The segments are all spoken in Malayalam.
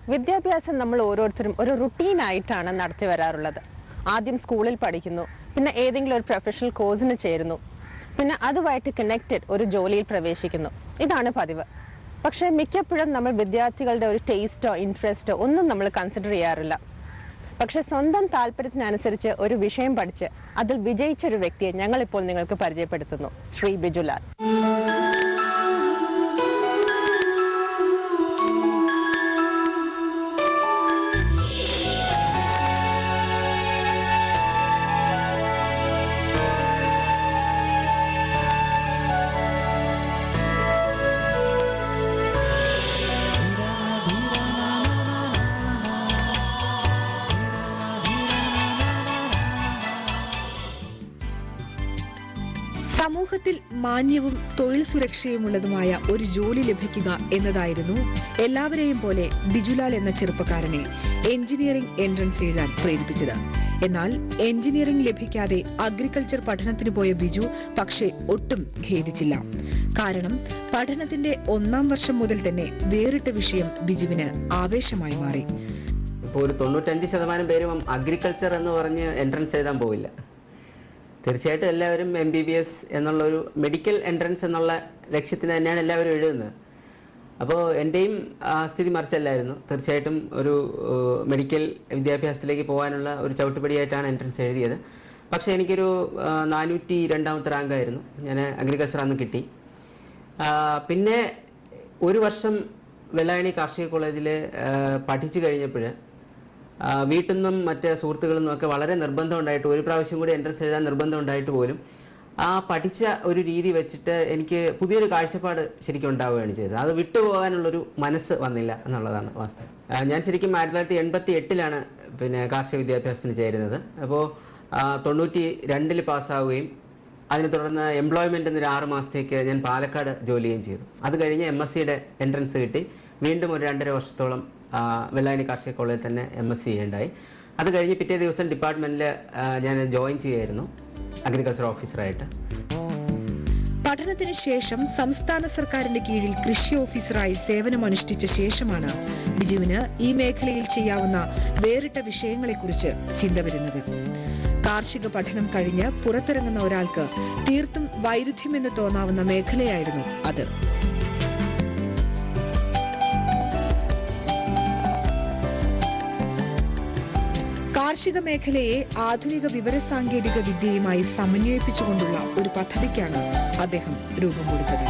വിദ്യാഭ്യാസം നമ്മൾ ഓരോരുത്തരും ഒരു റുട്ടീനായിട്ടാണ് നടത്തി വരാറുള്ളത്. ആദ്യം സ്കൂളിൽ പഠിക്കുന്നു, പിന്നെ ഏതെങ്കിലും ഒരു പ്രൊഫഷണൽ കോഴ്സിന് ചേരുന്നു, പിന്നെ അതുമായിട്ട് കണക്റ്റഡ് ഒരു ജോലിയിൽ പ്രവേശിക്കുന്നു. ഇതാണ് പതിവ്. പക്ഷേ മിക്കപ്പോഴും നമ്മൾ വിദ്യാർത്ഥികളുടെ ഒരു ടേസ്റ്റോ ഇൻട്രസ്റ്റോ ഒന്നും നമ്മൾ കൺസിഡർ ചെയ്യാറില്ല. പക്ഷേ സ്വന്തം താല്പര്യത്തിനനുസരിച്ച് ഒരു വിഷയം പഠിച്ച് അതിൽ വിജയിച്ചൊരു വ്യക്തിയെ ഞങ്ങളിപ്പോൾ നിങ്ങൾക്ക് പരിചയപ്പെടുത്തുന്നു. ശ്രീ ബിജുലാൽ. സമൂഹത്തിൽ മാന്യവും തൊഴിൽ സുരക്ഷയുമുള്ളതുമായ ഒരു ജോലി ലഭിക്കുക എന്നതായിരുന്നു എല്ലാവരെയും പോലെ ബിജുലാൽ എന്ന ചെറുപ്പക്കാരനെ എഞ്ചിനീയറിംഗ് എൻട്രൻസ് എഴുതാൻ പ്രേരിപ്പിച്ചത്. എന്നാൽ എഞ്ചിനീയറിംഗ് ലഭിക്കാതെ അഗ്രികൾച്ചർ പഠനത്തിന് പോയ ബിജു പക്ഷേ ഒട്ടും ഖേദിച്ചില്ല. കാരണം പഠനത്തിന്റെ 1ാം വർഷം മുതൽ തന്നെ വേറിട്ട വിഷയം ബിജുവിന് ആവേശമായി മാറി. ഇപ്പോൾ ഒരു 95% പേരും അഗ്രികൾച്ചർ എന്ന് പറഞ്ഞ് എൻട്രൻസ് എഴുതാൻ പോവില്ല. തീർച്ചയായിട്ടും എല്ലാവരും MBBS എന്നുള്ളൊരു മെഡിക്കൽ എൻട്രൻസ് എന്നുള്ള ലക്ഷ്യത്തിന് തന്നെയാണ് എല്ലാവരും എഴുതുന്നത്. അപ്പോൾ എൻ്റെയും സ്ഥിതി മറിച്ചല്ലായിരുന്നു. തീർച്ചയായിട്ടും ഒരു മെഡിക്കൽ വിദ്യാഭ്യാസത്തിലേക്ക് പോകാനുള്ള ഒരു ചവിട്ടുപടിയായിട്ടാണ് എൻട്രൻസ് എഴുതിയത്. പക്ഷേ എനിക്കൊരു 402ാമത്തെ റാങ്കായിരുന്നു. ഞാൻ അഗ്രികൾച്ചർ അന്ന് കിട്ടി. പിന്നെ ഒരു വർഷം വെള്ളായണി കാർഷിക കോളേജിൽ പഠിച്ചു കഴിഞ്ഞപ്പോൾ വീട്ടിൽ നിന്നും മറ്റ് സുഹൃത്തുക്കളിൽ നിന്നൊക്കെ വളരെ നിർബന്ധം ഉണ്ടായിട്ട് ഒരു പ്രാവശ്യം കൂടി എൻട്രൻസ് എഴുതാൻ നിർബന്ധം ഉണ്ടായിട്ട് പോലും ആ പഠിച്ച ഒരു രീതി വെച്ചിട്ട് എനിക്ക് പുതിയൊരു കാഴ്ചപ്പാട് ശരിക്കും ഉണ്ടാവുകയാണ് ചെയ്തത്. അത് വിട്ടുപോകാനുള്ളൊരു മനസ്സ് വന്നില്ല എന്നുള്ളതാണ് വാസ്തവം. ഞാൻ ശരിക്കും 1988-ലാണ് പിന്നെ കാർഷിക വിദ്യാഭ്യാസത്തിന് ചേരുന്നത്. അപ്പോൾ 92-ൽ പാസ്സാവുകയും അതിനെ തുടർന്ന് എംപ്ലോയ്മെൻ്റ് എന്നൊരു 6 മാസത്തേക്ക് ഞാൻ പാലക്കാട് ജോലി ചെയ്യുകയും ചെയ്തു. അത് കഴിഞ്ഞ് MSCയുടെ എൻട്രൻസ് കിട്ടി. വീണ്ടും ഒരു 2.5 വർഷത്തോളം വെള്ളായണി കാർഷിക കോളേജിൽ തന്നെ MSc ചെയ്യേണ്ടായി. അത് കഴിഞ്ഞ് പിറ്റേ ദിവസം ഡിപ്പാർട്ട്മെൻറ്റിൽ ഞാൻ ജോയിൻ ചെയ്യായിരുന്നു അഗ്രികൾച്ചർ ഓഫീസറായിട്ട്. പഠനത്തിന് ശേഷം സംസ്ഥാന സർക്കാരിന്റെ കീഴിൽ കൃഷി ഓഫീസറായി സേവനമനുഷ്ഠിച്ച ശേഷമാണ് ബിജുവിന് ഈ മേഖലയിൽ ചെയ്യാവുന്ന വേറിട്ട വിഷയങ്ങളെക്കുറിച്ച് ചിന്ത വരുന്നത്. കാർഷിക പഠനം കഴിഞ്ഞ് പുറത്തിറങ്ങുന്ന ഒരാൾക്ക് തീർത്തും വൈരുദ്ധ്യമെന്ന് തോന്നാവുന്ന മേഖലയായിരുന്നു അത്. കാർഷിക മേഖലയെ ആധുനിക വിവരസാങ്കേതിക വിദ്യയുമായി സമന്വയിപ്പിച്ചുകൊണ്ടുള്ള ഒരു പദ്ധതിക്കാണ് അദ്ദേഹം രൂപം കൊടുത്തത്.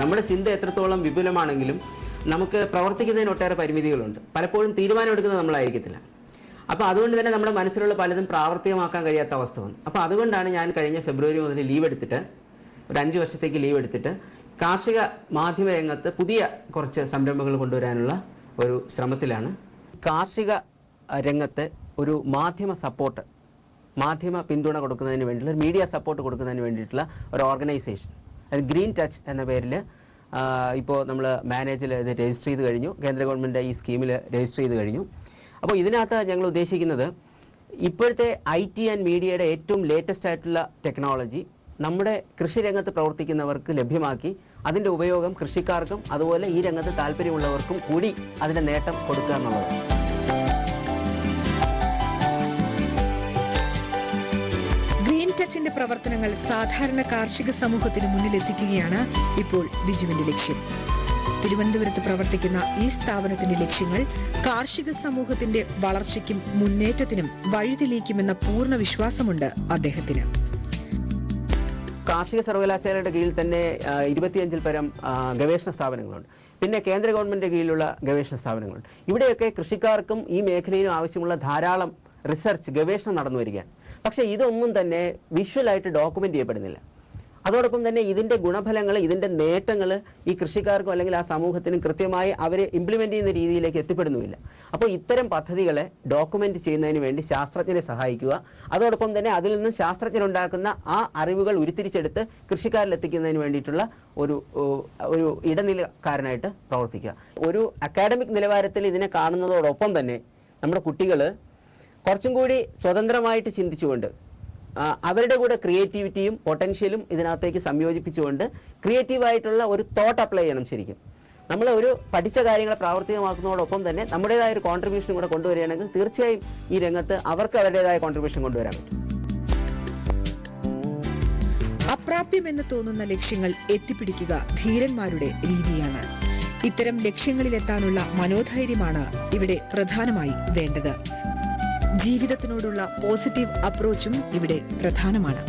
നമ്മുടെ ചിന്ത എത്രത്തോളം വിപുലമാണെങ്കിലും നമുക്ക് പ്രവർത്തിക്കുന്നതിന് ഒട്ടേറെ പരിമിതികളുണ്ട്. പലപ്പോഴും തീരുമാനമെടുക്കുന്നത് നമ്മളായിരിക്കത്തില്ല. അപ്പോൾ അതുകൊണ്ട് തന്നെ നമ്മുടെ മനസ്സിലുള്ള പലതും പ്രാവർത്തികമാക്കാൻ കഴിയാത്ത അവസ്ഥ വന്നു. അപ്പോൾ അതുകൊണ്ടാണ് ഞാൻ കഴിഞ്ഞ ഫെബ്രുവരി മുതൽ ലീവ് എടുത്തിട്ട് ഒരു 5 വർഷത്തേക്ക് ലീവ് എടുത്തിട്ട് കാർഷിക മാധ്യമ രംഗത്ത് പുതിയ കുറച്ച് സംരംഭങ്ങൾ കൊണ്ടുവരാനുള്ള ഒരു ശ്രമത്തിലാണ്. കാർഷിക രംഗത്ത് ഒരു മാധ്യമ സപ്പോർട്ട്, മാധ്യമ പിന്തുണ കൊടുക്കുന്നതിന് വേണ്ടിയുള്ള ഒരു മീഡിയ സപ്പോർട്ട് കൊടുക്കുന്നതിന് വേണ്ടിയിട്ടുള്ള ഒരു ഓർഗനൈസേഷൻ, അത് ഗ്രീൻ ടച്ച് എന്ന പേരിൽ ഇപ്പോൾ നമ്മൾ മാനേജിൽ ഇത് രജിസ്റ്റർ ചെയ്ത് കഴിഞ്ഞു. കേന്ദ്ര ഗവൺമെൻറ് ഈ സ്കീമിൽ രജിസ്റ്റർ ചെയ്ത് കഴിഞ്ഞു. അപ്പോൾ ഇതിനകത്ത് ഞങ്ങൾ ഉദ്ദേശിക്കുന്നത് ഇപ്പോഴത്തെ IT ആൻഡ് മീഡിയയുടെ ഏറ്റവും ലേറ്റസ്റ്റ് ആയിട്ടുള്ള ടെക്നോളജി നമ്മുടെ കൃഷി രംഗത്ത് പ്രവർത്തിക്കുന്നവർക്ക് ലഭ്യമാക്കി അതിൻ്റെ ഉപയോഗം കൃഷിക്കാർക്കും അതുപോലെ ഈ രംഗത്ത് താല്പര്യമുള്ളവർക്കും കൂടി അതിൻ്റെ നേട്ടം കൊടുക്കുക എന്നുള്ളത്. ഗ്രീൻ ടച്ചിന്റെ പ്രവർത്തനങ്ങൾ സാധാരണ കാർഷിക സമൂഹത്തിന് മുന്നിലെത്തിക്കുകയാണ് ഇപ്പോൾ ബിജുവിന്റെ ലക്ഷ്യം. തിരുവനന്തപുരത്ത് പ്രവർത്തിക്കുന്ന ഈ സ്ഥാപനത്തിന്റെ ലക്ഷ്യങ്ങൾ കാർഷിക സമൂഹത്തിന്റെ വളർച്ചയ്ക്കും മുന്നേറ്റത്തിനും വഴിതെളിയിക്കുമെന്ന പൂർണ്ണ വിശ്വാസമുണ്ട് അദ്ദേഹത്തിന്. കാർഷിക സർവകലാശാലയുടെ കീഴിൽ തന്നെ 25-ൽ പരം ഗവേഷണ സ്ഥാപനങ്ങളുണ്ട്. പിന്നെ കേന്ദ്ര ഗവൺമെൻറ് കീഴിലുള്ള ഗവേഷണ സ്ഥാപനങ്ങളുണ്ട്. ഇവിടെയൊക്കെ കൃഷിക്കാർക്കും ഈ മേഖലയിലും ആവശ്യമുള്ള ധാരാളം റിസർച്ച് ഗവേഷണം നടന്നു വരികയാണ്. പക്ഷേ ഇതൊന്നും തന്നെ വിഷ്വലായിട്ട് ഡോക്യുമെൻ്റ് ചെയ്യപ്പെടുന്നില്ല. അതോടൊപ്പം തന്നെ ഇതിൻ്റെ ഗുണഫലങ്ങൾ, ഇതിൻ്റെ നേട്ടങ്ങൾ ഈ കൃഷിക്കാർക്കും അല്ലെങ്കിൽ ആ സമൂഹത്തിനും കൃത്യമായി അവരെ ഇംപ്ലിമെൻ്റ് ചെയ്യുന്ന രീതിയിലേക്ക് എത്തിപ്പെടുന്നുമില്ല. അപ്പോൾ ഇത്തരം പദ്ധതികളെ ഡോക്യുമെൻ്റ് ചെയ്യുന്നതിന് വേണ്ടി ശാസ്ത്രജ്ഞരെ സഹായിക്കുക, അതോടൊപ്പം തന്നെ അതിൽ നിന്ന് ശാസ്ത്രജ്ഞരുണ്ടാക്കുന്ന ആ അറിവുകൾ ഉരുത്തിരിച്ചെടുത്ത് കൃഷിക്കാരിൽ എത്തിക്കുന്നതിന് വേണ്ടിയിട്ടുള്ള ഒരു ഇടനിലക്കാരനായിട്ട് പ്രവർത്തിക്കുക. ഒരു അക്കാഡമിക് നിലവാരത്തിൽ ഇതിനെ കാണുന്നതോടൊപ്പം തന്നെ നമ്മുടെ കുട്ടികൾ കുറച്ചും കൂടി സ്വതന്ത്രമായിട്ട് ചിന്തിച്ചുകൊണ്ട് അവരുടെ കൂടെ ക്രിയേറ്റിവിറ്റിയും പൊട്ടൻഷ്യലും ഇതിനകത്തേക്ക് സംയോജിപ്പിച്ചുകൊണ്ട് ക്രിയേറ്റീവായിട്ടുള്ള ഒരു തോട്ട് അപ്ലൈ ചെയ്യണം. ശരിക്കും നമ്മൾ ഒരു പഠിച്ച കാര്യങ്ങളെ പ്രാവർത്തികമാക്കുന്നതോടൊപ്പം തന്നെ നമ്മുടേതായ ഒരു കോൺട്രിബ്യൂഷൻ കൂടെ കൊണ്ടുവരികയാണെങ്കിൽ തീർച്ചയായും ഈ രംഗത്ത് അവർക്ക് അവരുടേതായ കോൺട്രിബ്യൂഷൻ കൊണ്ടുവരാൻ പറ്റും. അപ്രാപ്യമെന്ന് തോന്നുന്ന ലക്ഷ്യങ്ങൾ എത്തിപ്പിടിക്കുക ധീരന്മാരുടെ രീതിയാണ്. ഇത്തരം ലക്ഷ്യങ്ങളിലെത്താനുള്ള മനോധൈര്യമാണ് ഇവിടെ പ്രധാനമായി വേണ്ടത്. ജീവിതത്തിനോടുള്ള പോസിറ്റീവ് അപ്രോച്ചും ഇവിടെ പ്രധാനമാണ്.